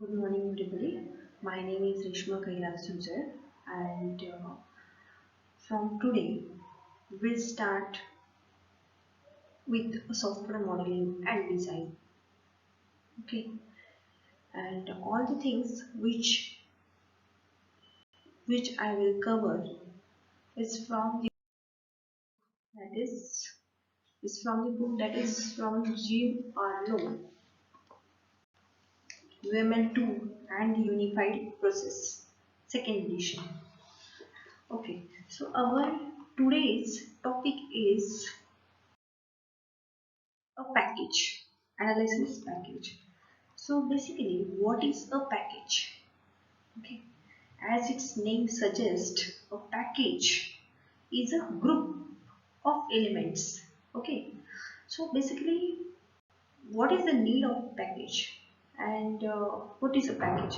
Good morning, everybody. My name is Rishma Kailas Sujar, and from today, we'll start with software modeling and design. Okay, and all the things which I will cover is from the that is from the book that is from Jim Arno, UML2 and Unified Process, second edition. Okay, so our today's topic is a package, analysis package. So basically, what is a package? Okay, as its name suggests, a package is a group of elements. Okay, so basically, what is the need of package and what is a package?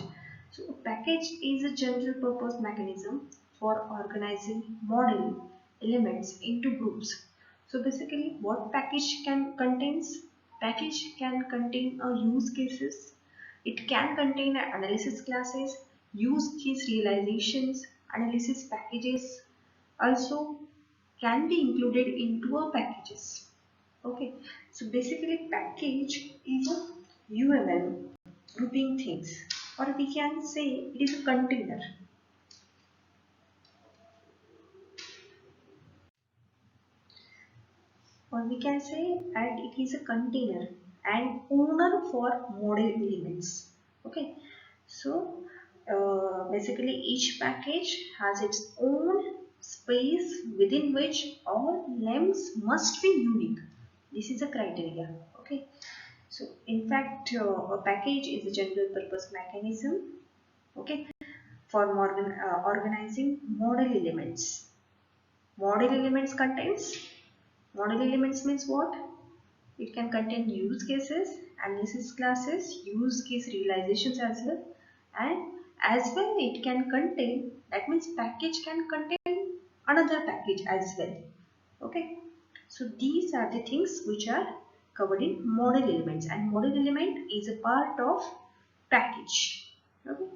So a package is a general purpose mechanism for organizing model elements into groups. So basically what package can contains? Package can contain a use cases, it can contain analysis classes, use case realizations, analysis packages also can be included into a packages. Okay, so basically package is a UML grouping things, or we can say it is a container. Or we can say and it is a container and owner for model elements. Okay, so basically each package has its own space within which all names must be unique. This is a criteria. Okay, so in fact a package is a general purpose mechanism, okay, for organizing model elements. Model elements contains, model elements means what? It can contain use cases, analysis classes, use case realizations as well, and as well it can contain, that means package can contain another package as well. Okay, so these are the things which are covered in model elements, and model element is a part of package. Okay,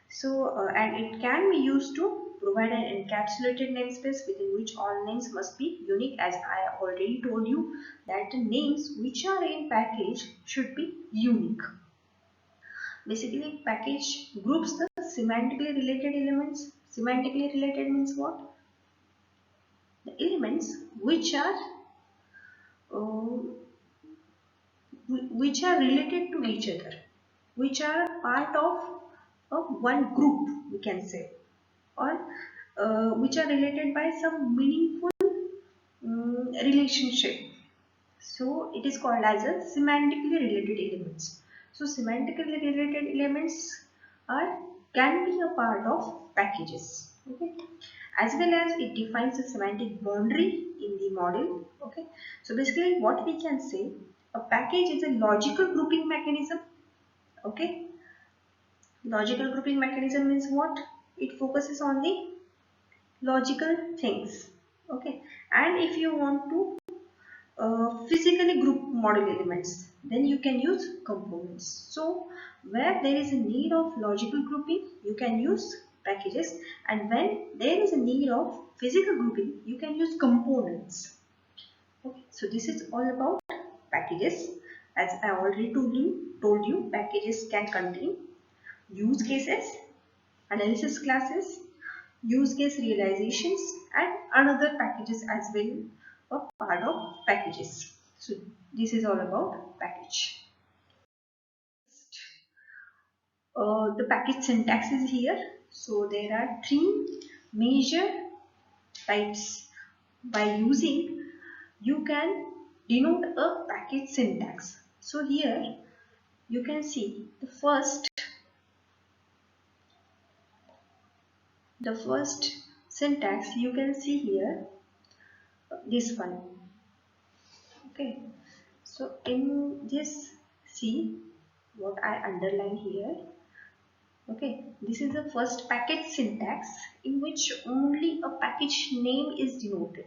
so and it can be used to provide an encapsulated namespace within which all names must be unique, as I already told you that the names which are in package should be unique. Basically package groups the semantically related elements. Semantically related means what? The elements uh, which are related to each other, which are part of one group, we can say, or which are related by some meaningful relationship. So it is called as a semantically related elements. So semantically related elements are can be a part of packages. Okay, as well as it defines a semantic boundary in the model. Okay, so basically what we can say, a package is a logical grouping mechanism. Okay, logical grouping mechanism means what? It focuses on the logical things. Okay, and if you want to physically group model elements, then you can use components. So where there is a need of logical grouping, you can use packages, and when there is a need of physical grouping, you can use components. Okay, so this is all about packages. As I already told you packages can contain use cases, analysis classes, use case realizations, and another packages as well, a part of packages. So this is all about package. The package syntax is here. So there are three major types. By using, you can denote a package syntax. So here you can see the first syntax you can see here, this one. Okay, so in this, see what I underline here. Okay, this is the first package syntax in which only a package name is denoted.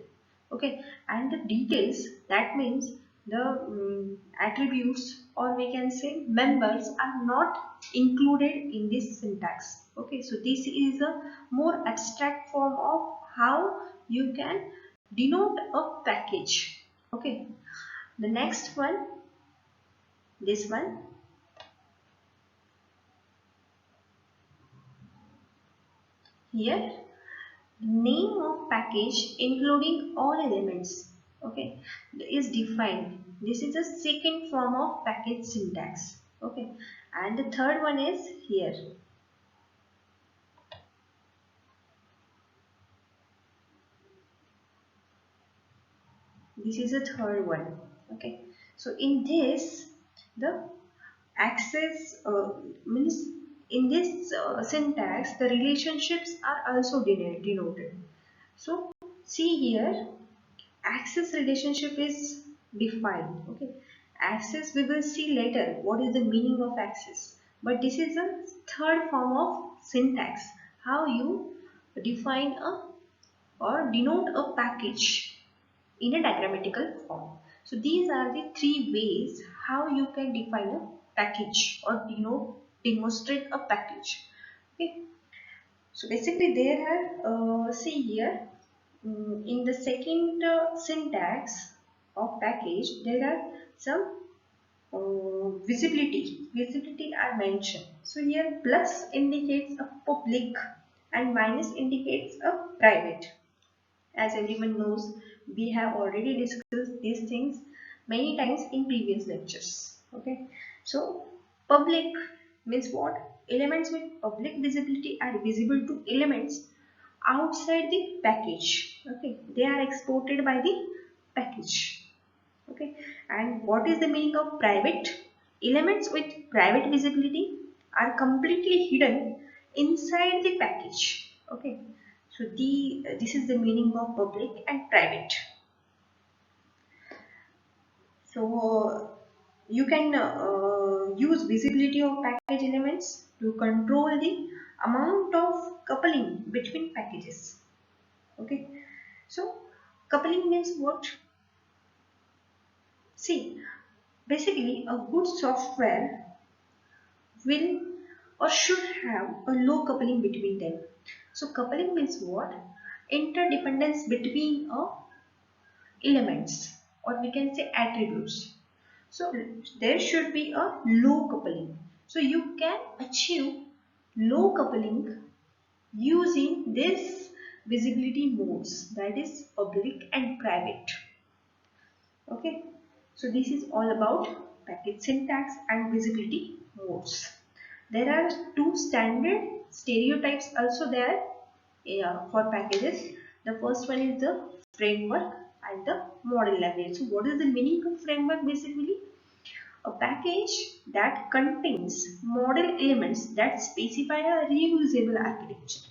Okay, and the details, that means the attributes, or we can say members, are not included in this syntax. Okay, so this is a more abstract form of how you can denote a package. Okay, the next one, this one, here, name of package including all elements, okay, is defined. This is the second form of package syntax. Okay, and the third one is here. This is the third one. Okay, so in this, the access means in this syntax, the relationships are also denoted. So see here, access relationship is defined. Okay, access, we will see later what is the meaning of access, but this is a third form of syntax, how you define a or denote a package in a diagrammatical form. So these are the three ways how you can define a package or demonstrate a package. Okay, so basically there are see here, in the second syntax of package, there are some visibility are mentioned. So here plus indicates a public and minus indicates a private. As everyone knows, we have already discussed these things many times in previous lectures. Okay, so public means what? Elements with public visibility are visible to elements outside the package. Okay, they are exported by the package. Okay, and what is the meaning of private? Elements with private visibility are completely hidden inside the package. Okay, so this is the meaning of public and private. So you can use visibility of package elements to control the amount of coupling between packages. Okay, so coupling means what? See, basically a good software will or should have a low coupling between them. So coupling means what? Interdependence between elements, or we can say attributes. So there should be a low coupling. So you can achieve low coupling using this visibility modes, that is public and private. Okay, so this is all about package syntax and visibility modes. There are two standard stereotypes also there, for packages. The first one is the framework and the model library. So what is the meaning of framework? Basically a package that contains model elements that specify a reusable architecture.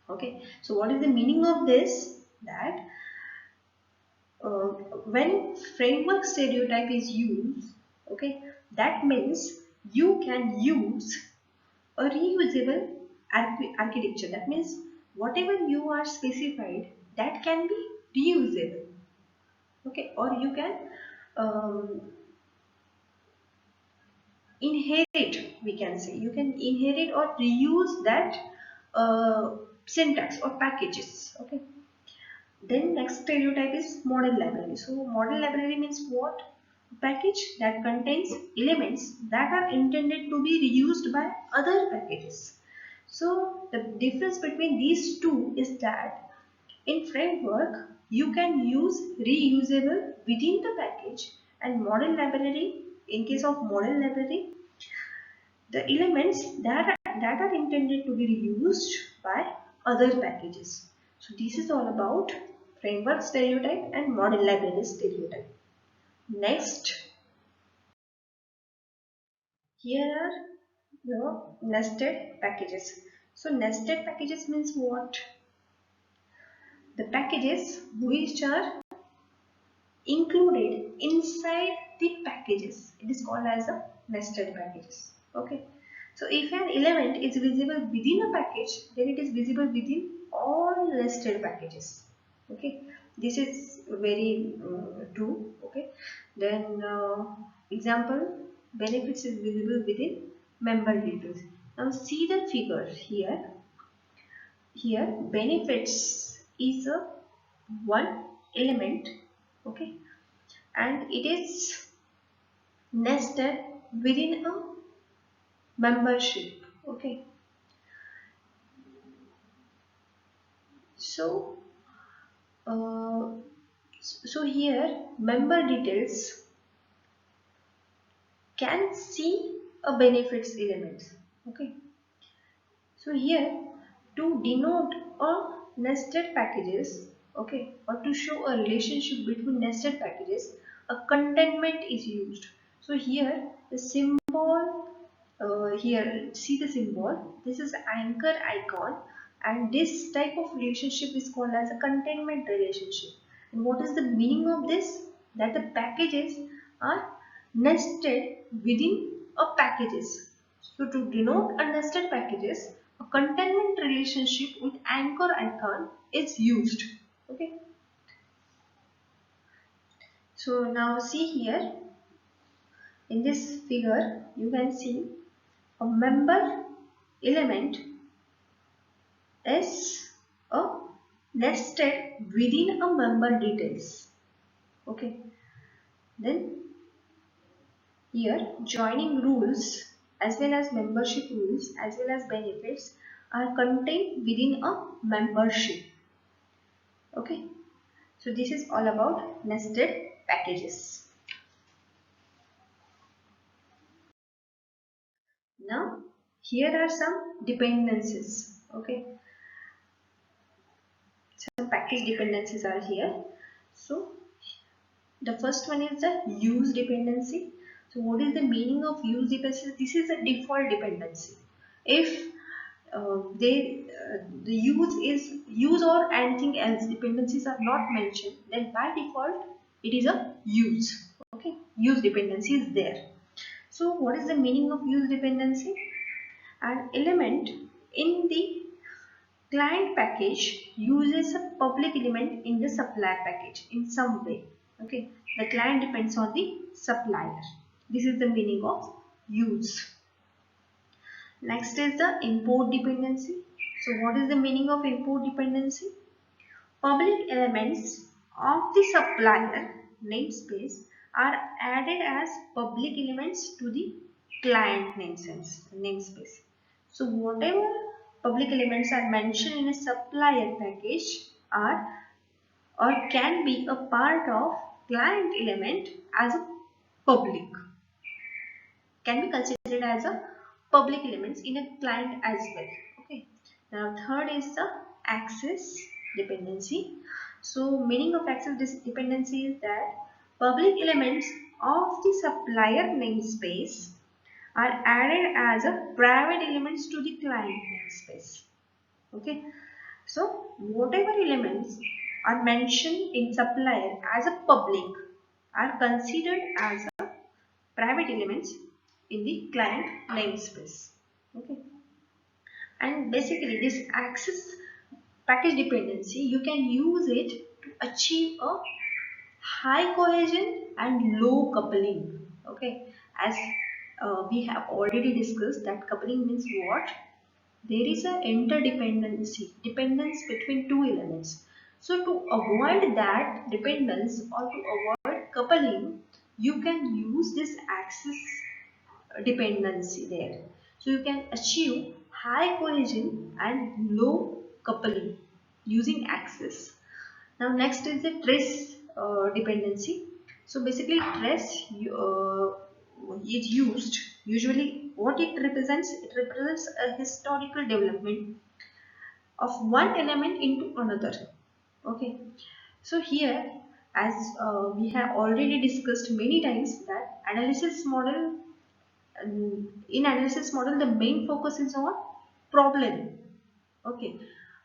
Okay, so what is the meaning of this? That when framework stereotype is used, okay, that means you can use a reusable architecture. That means whatever you are specified, that can be reusable. Okay, or you can um, inherit, we can say you can inherit or reuse that syntax or packages. Okay, then next stereotype is model library. So model library means what? A package that contains elements that are intended to be reused by other packages. So the difference between these two is that in framework you can use reusable within the package, and model library, in case of model library, the elements that are intended to be reused by other packages. So this is all about framework stereotype and model library stereotype. Next, here are the nested packages. So nested packages means what? The packages which are included inside the packages. It is called as a nested packages. Okay. So if an element is visible within a package, then it is visible within all nested packages. Okay. This is very true. Okay. Then example, benefits is visible within member details. Now see the figure here. Here benefits is a one element, okay, and it is nested within a membership, okay. So uh, so here member details can see a benefits element, okay. So here to denote a nested packages, okay, or to show a relationship between nested packages, a containment is used. So here the symbol, here see the symbol, this is anchor icon, and this type of relationship is called as a containment relationship. And what is the meaning of this? That the packages are nested within a packages. So to denote a nested packages, a containment relationship with anchor icon is used. Okay. So now see here in this figure you can see a member element is a nested within a member details. Okay. Then here joining rules as well as membership rules as well as benefits are contained within a membership. Okay. So this is all about nested packages. Now here are some dependencies. Okay. Some package dependencies are here. So the first one is the use dependency. So what is the meaning of use dependency? This is a default dependency. If the use or anything else dependencies are not mentioned, then by default it is a use. Okay, use dependency is there. So what is the meaning of use dependency? An element in the client package uses a public element in the supplier package in some way. Okay, the client depends on the supplier. This is the meaning of use. Next is the import dependency. So what is the meaning of import dependency? Public elements of the supplier namespace are added as public elements to the client namespace. So whatever public elements are mentioned in a supplier package are or can be a part of client element as a public, can be considered as a public elements in a client as well. Okay. Now third is the access dependency. So meaning of access dependency is that public elements of the supplier namespace are added as a private elements to the client namespace. Okay. So whatever elements are mentioned in supplier as a public are considered as a private elements in the client namespace. Okay. And basically this access package dependency, you can use it to achieve a high cohesion and low coupling. Okay. As we have already discussed that coupling means what? There is a interdependency, dependence between two elements. So to avoid that dependence or to avoid coupling, you can use this access dependency there. So you can achieve high cohesion and low coupling using access. Now next is the trace dependency. So basically trace is used usually what it represents. It represents a historical development of one element into another. Okay. So here as we have already discussed many times that analysis model, in analysis model the main focus is on problem. Okay,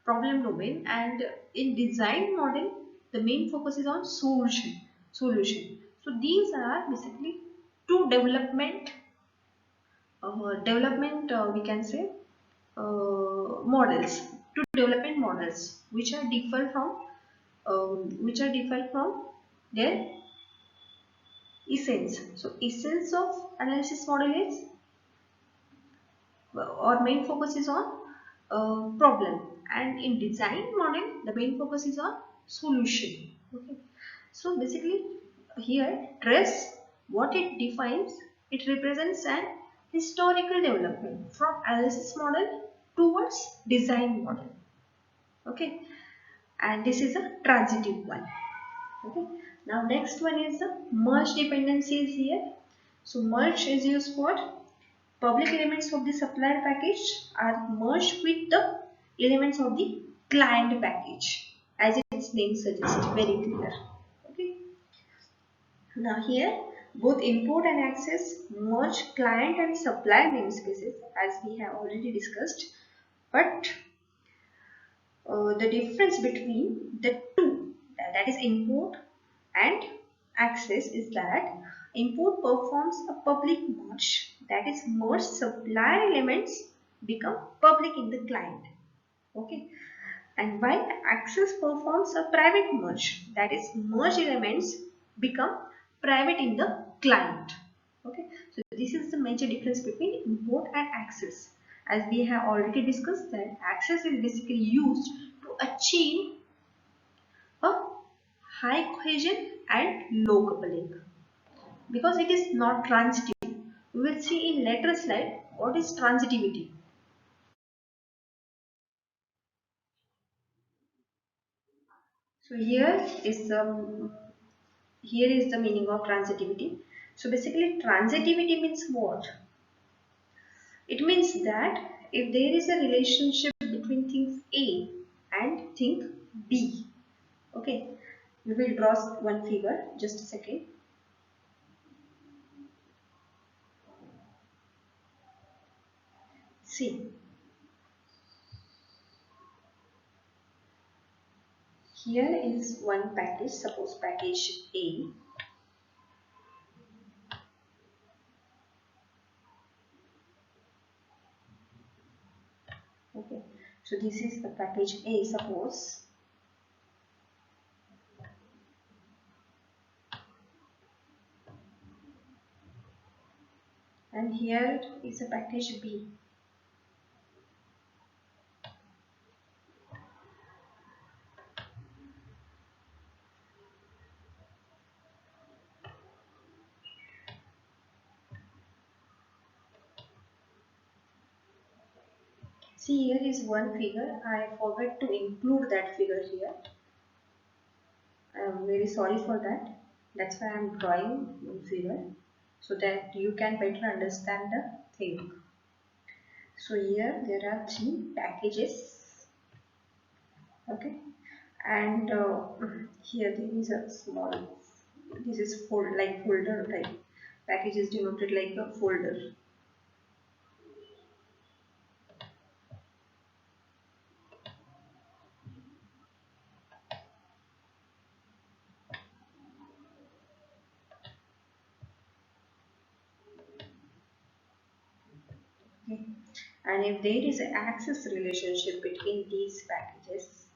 problem domain, and in design model the main focus is on solution. So these are basically two we can say models, two development models which are different from their essence. So essence of analysis model is, our main focus is on problem, and in design model the main focus is on solution. Okay. So basically here trace, what it defines, it represents an historical development from analysis model towards design model. Okay, and this is a transitive one. Okay, now next one is the merge dependencies here. So merge is used for public elements of the supplier package are merged with the elements of the client package, as its name suggests, very clear. Okay. Now here both import and access merge client and supplier namespaces, as we have already discussed, but the difference between the two, that is import and access, is that import performs a public merge, that is merge supplier elements become public in the client. Okay, and while access performs a private merge, that is merge elements become private in the client. Okay, so this is the major difference between import and access. As we have already discussed, that access is basically used to achieve a high cohesion and low coupling, because it is not transitive. We will see in later slide what is transitivity. So here is the meaning of transitivity. So basically transitivity means what? It means that if there is a relationship between things A and thing B, okay, we will draw one figure, just a second. See, here is one package, suppose package A. Okay, so this is the package A, suppose. And here is a package B. See, here is one figure. I forgot to include that figure here. I am very sorry for that. That's why I am drawing one figure, so that you can better understand the thing. So here there are three packages. Okay, and here there is a small. This is folder type. Package is denoted like a folder. Okay. And if there is an access relationship between these packages,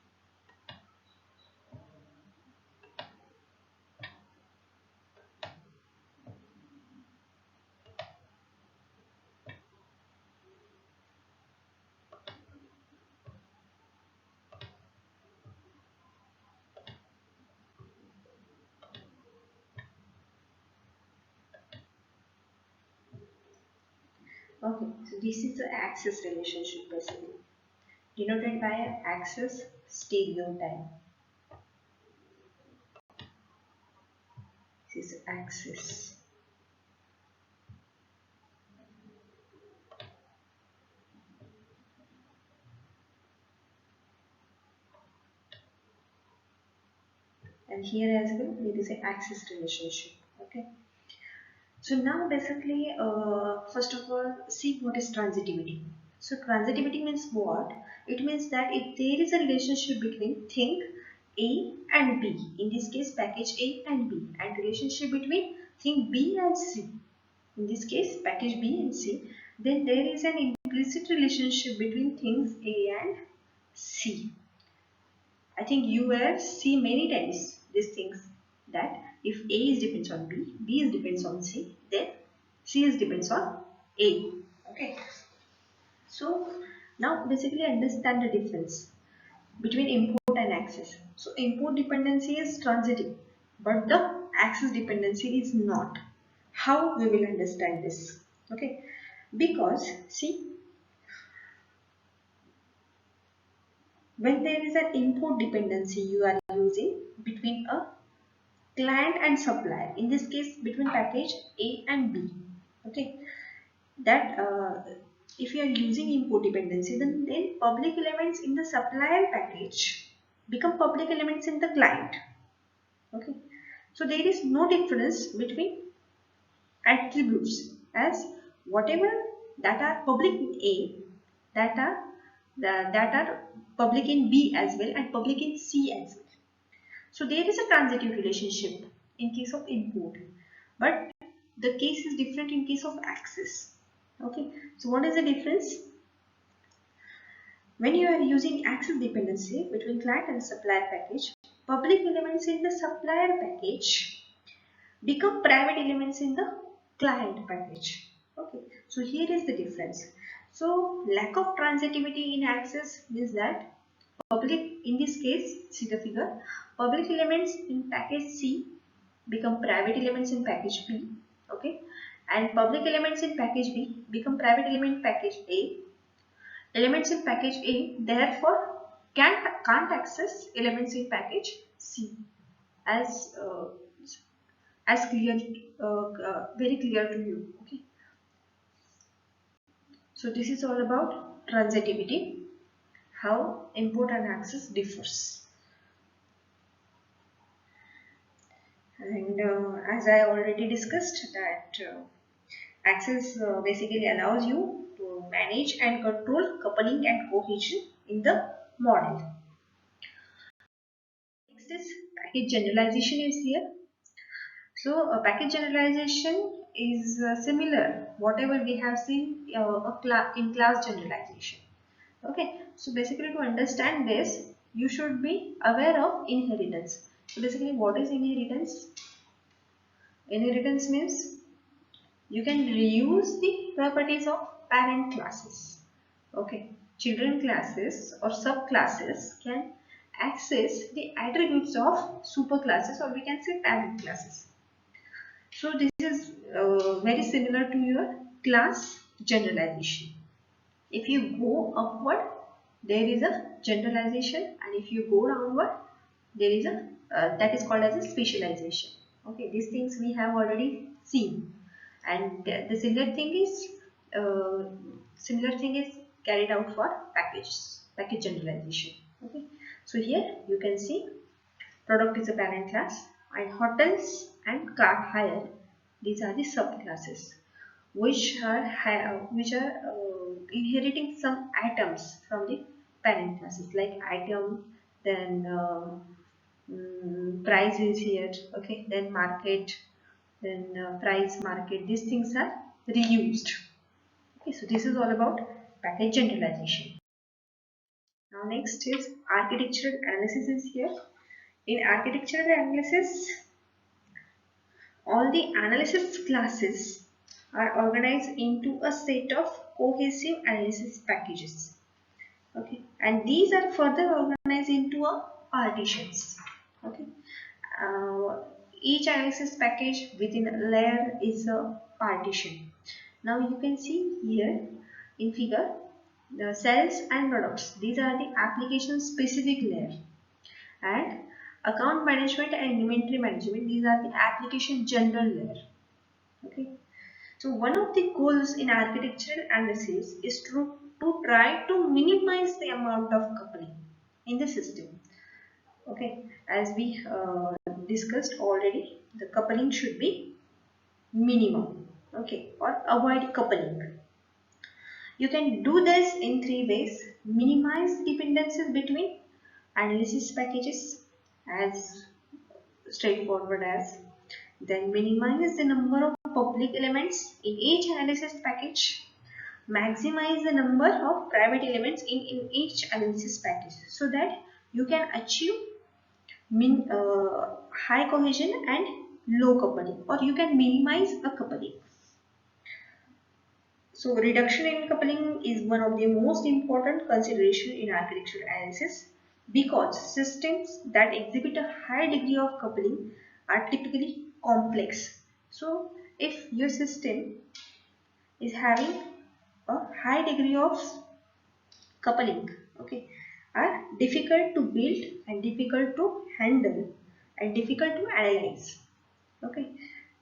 okay, so this is the access relationship basically, denoted by an access stereotype. This is access. And here as well there is an access relationship. Okay, so now basically first of all see what is transitivity. So transitivity means what? It means that if there is a relationship between thing A and B, in this case package A and B, and relationship between thing B and C, in this case package B and C, then there is an implicit relationship between things A and C. I think you have seen many times these things, that if A is depends on B, B is depends on C, then C is depends on A. Okay. So now basically understand the difference between import and access. So import dependency is transitive, but the access dependency is not. How we will understand this? Okay, because see, when there is an import dependency you are using between a client and supplier, in this case between package A and B. Okay, that if you are using import dependency, then public elements in the supplier package become public elements in the client. Okay, so there is no difference between attributes, as whatever that are public in A, that are that are public in B as well and public in C as well. So there is a transitive relationship in case of import, but the case is different in case of access. Okay, so what is the difference? When you are using access dependency between client and supplier package, public elements in the supplier package become private elements in the client package. Okay, so here is the difference. So lack of transitivity in access means that public, in this case, see the figure, public elements in package C become private elements in package B. Okay, and public elements in package B become private element in package A. Elements in package A therefore can't access elements in package C, as clear, very clear to you. Okay, so this is all about transitivity, how import and access differs. And as I already discussed that access basically allows you to manage and control coupling and cohesion in the model. Next is package generalization is here. So package generalization is similar whatever we have seen in class generalization. Okay, so basically to understand this you should be aware of inheritance. So basically what is inheritance? Inheritance means you can reuse the properties of parent classes. Okay, children classes or subclasses can access the attributes of superclasses, or we can say parent classes. So this is very similar to your class generalization. If you go upward, there is a generalization, and if you go downward, there is a that is called as a specialization. Okay, these things we have already seen, and the similar thing is carried out for package generalization. Okay, so here you can see product is a parent class, and hotels and car hire, these are the subclasses which are inheriting some items from the parent classes, like item, then price is here. Okay, then market, then price, market, these things are reused. Okay, so this is all about package generalization. Now next is architectural analysis is here. In architectural analysis, all the analysis classes are organized into a set of cohesive analysis packages. Okay, and these are further organized into a partitions. Okay, each analysis package within a layer is a partition. Now you can see here in figure the cells and products. These are the application specific layer, and account management and inventory management, these are the application general layer. Okay, so one of the goals in architectural analysis is to try to minimize the amount of coupling in the system. Okay, as we discussed already, the coupling should be minimum. Okay, or avoid coupling. You can do this in three ways: minimize dependencies between analysis packages, as straightforward as, then minimize the number of public elements in each analysis package, maximize the number of private elements in each analysis package, so that you can achieve high cohesion and low coupling, or you can minimize a coupling. So reduction in coupling is one of the most important consideration in architectural analysis, because systems that exhibit a high degree of coupling are typically complex. So if your system is having a high degree of coupling, okay, are difficult to build and difficult to handle and difficult to analyze. Okay,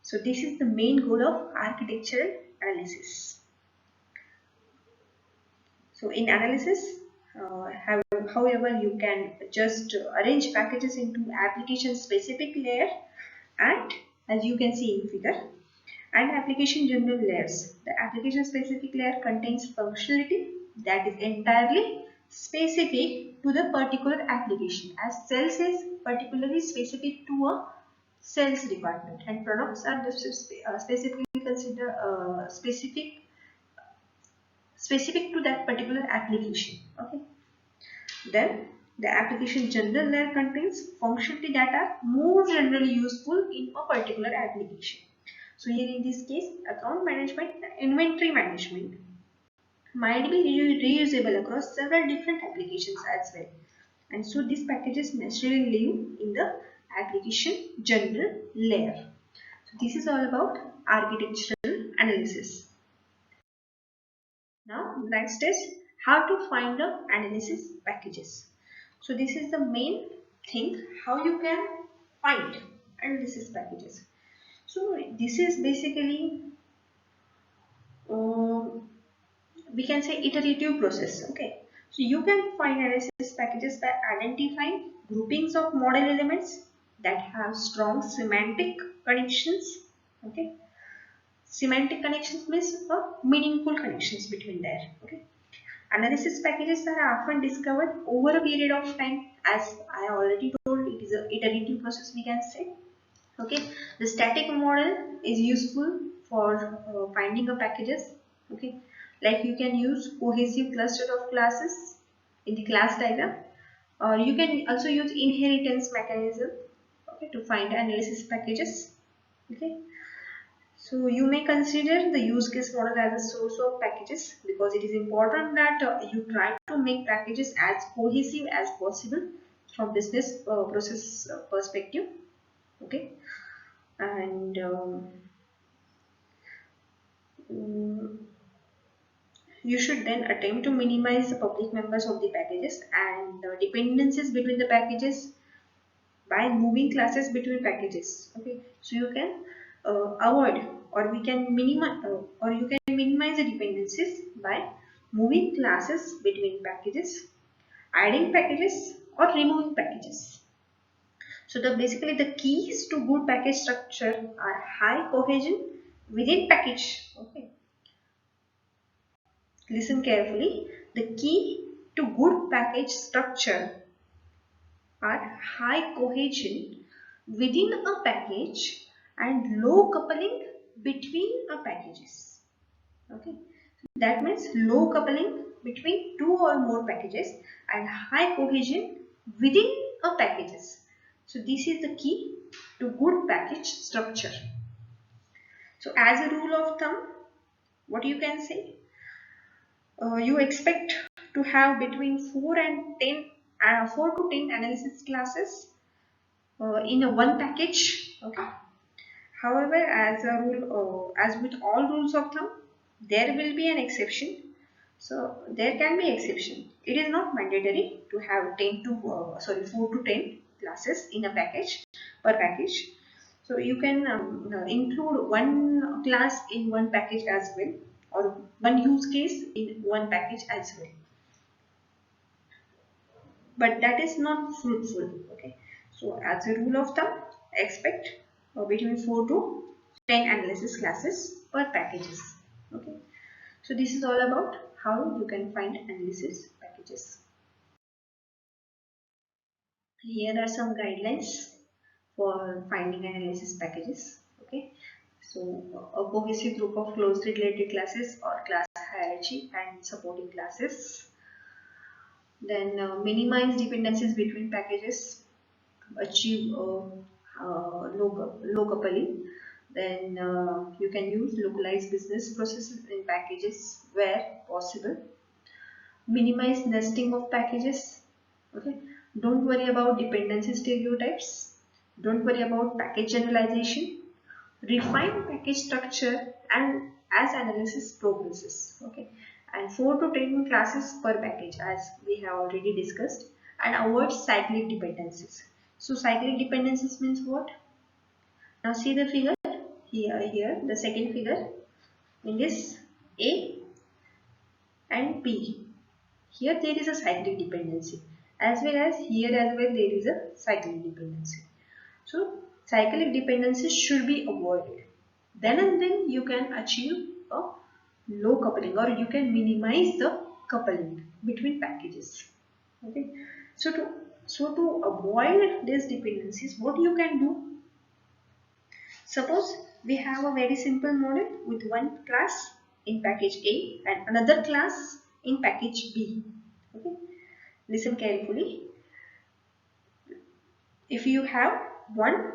so this is the main goal of architectural analysis. So in analysis, however, you can just arrange packages into application specific layer, and as you can see in figure, and application general layers. The application specific layer contains functionality that is entirely specific to the particular application, as sales is particularly specific to a sales department, and products are specifically considered specific to that particular application. Okay. Then the application general layer contains functionality that are more generally useful in a particular application. So here in this case, account management and inventory management might be reusable across several different applications as well. And so these packages naturally live in the application general layer. So this is all about architectural analysis. Now next is how to find the analysis packages. So this is the main thing, how you can find analysis packages. So this is basically we can say iterative process. Okay, so you can find analysis packages by identifying groupings of model elements that have strong semantic connections. Okay, semantic connections means meaningful connections between there. Okay, analysis packages are often discovered over a period of time. As I already told, it is an iterative process, we can say. Okay, the static model is useful for finding a packages. Okay, like you can use cohesive cluster of classes in the class diagram, or you can also use inheritance mechanism, okay, to find analysis packages. Okay, so you may consider the use case model as a source of packages, because it is important that you try to make packages as cohesive as possible from business process perspective. Okay, and mm, you should then attempt to minimize the public members of the packages and dependencies between the packages by moving classes between packages. Okay, so you can avoid, or we can minimize or you can minimize the dependencies by moving classes between packages, adding packages, or removing packages. So the basically the keys to good package structure are high cohesion within package. Okay, listen carefully. The key to good package structure are high cohesion within a package and low coupling between a packages. Okay, that means low coupling between two or more packages and high cohesion within a packages. So this is the key to good package structure. So as a rule of thumb, what you can say, you expect to have between 4 to 10 analysis classes in a one package. Okay. However, as a rule, as with all rules of thumb, there will be an exception. So there can be exception. It is not mandatory to have 4 to 10 classes in a package per package. So you can include one class in one package as well, or one use case in one package as well. But that is not fruitful. Okay, so as a rule of thumb, expect between 4 to 10 analysis classes per packages. Okay, so this is all about how you can find analysis packages. Here are some guidelines for finding analysis packages. Okay, so a cohesive group of closely related classes or class hierarchy and supporting classes. Then minimize dependencies between packages, achieve low coupling. Then you can use localized business processes in packages where possible. Minimize nesting of packages. Okay, don't worry about dependency stereotypes. Don't worry about package generalization. Refine package structure and as analysis progresses. Okay, and 4 to 10 classes per package as we have already discussed. And avoid cyclic dependencies. So cyclic dependencies means what? Now see the figure here the second figure. In this A and B, here there is a cyclic dependency, as well as here as well there is a cyclic dependency. So cyclic dependencies should be avoided. Then and then you can achieve a low coupling, or you can minimize the coupling between packages. Okay. So to avoid these dependencies, what you can do? Suppose we have a very simple model with one class in package A and another class in package B. Okay. Listen carefully. If you have one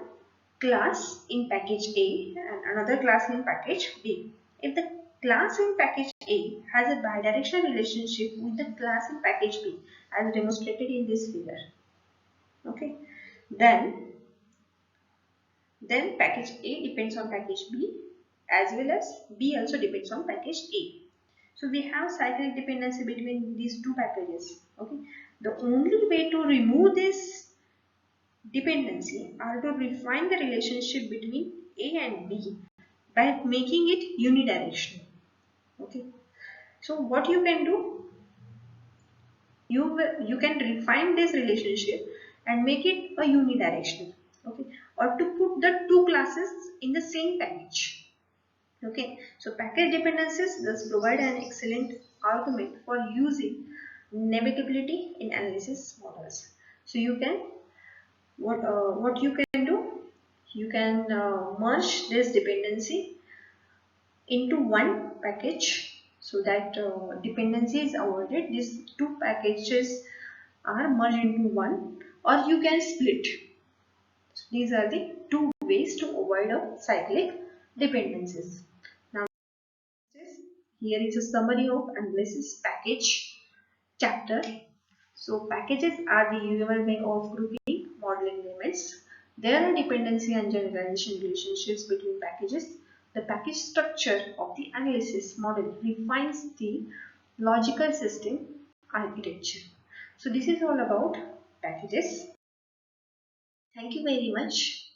class in package A and another class in package B, if the class in package A has a bidirectional relationship with the class in package B as demonstrated in this figure, okay, then package A depends on package B as well as B also depends on package A. So we have cyclic dependency between these two packages. Okay. The only way to remove this dependency are to refine the relationship between A and B by making it unidirectional. Okay. So what you can do? You can refine this relationship and make it a unidirectional. Okay. Or to put the two classes in the same package. Okay, so package dependencies thus provide an excellent argument for using navigability in analysis models. So you can what you can do? You can merge this dependency into one package so that dependency is avoided. These two packages are merged into one, or you can split. So these are the two ways to avoid a cyclic dependencies. Now here is a summary of analysis package chapter. So packages are the usual way of grouping modeling limits. There are dependency and generalization relationships between packages. The package structure of the analysis model refines the logical system architecture. So this is all about packages. Thank you very much.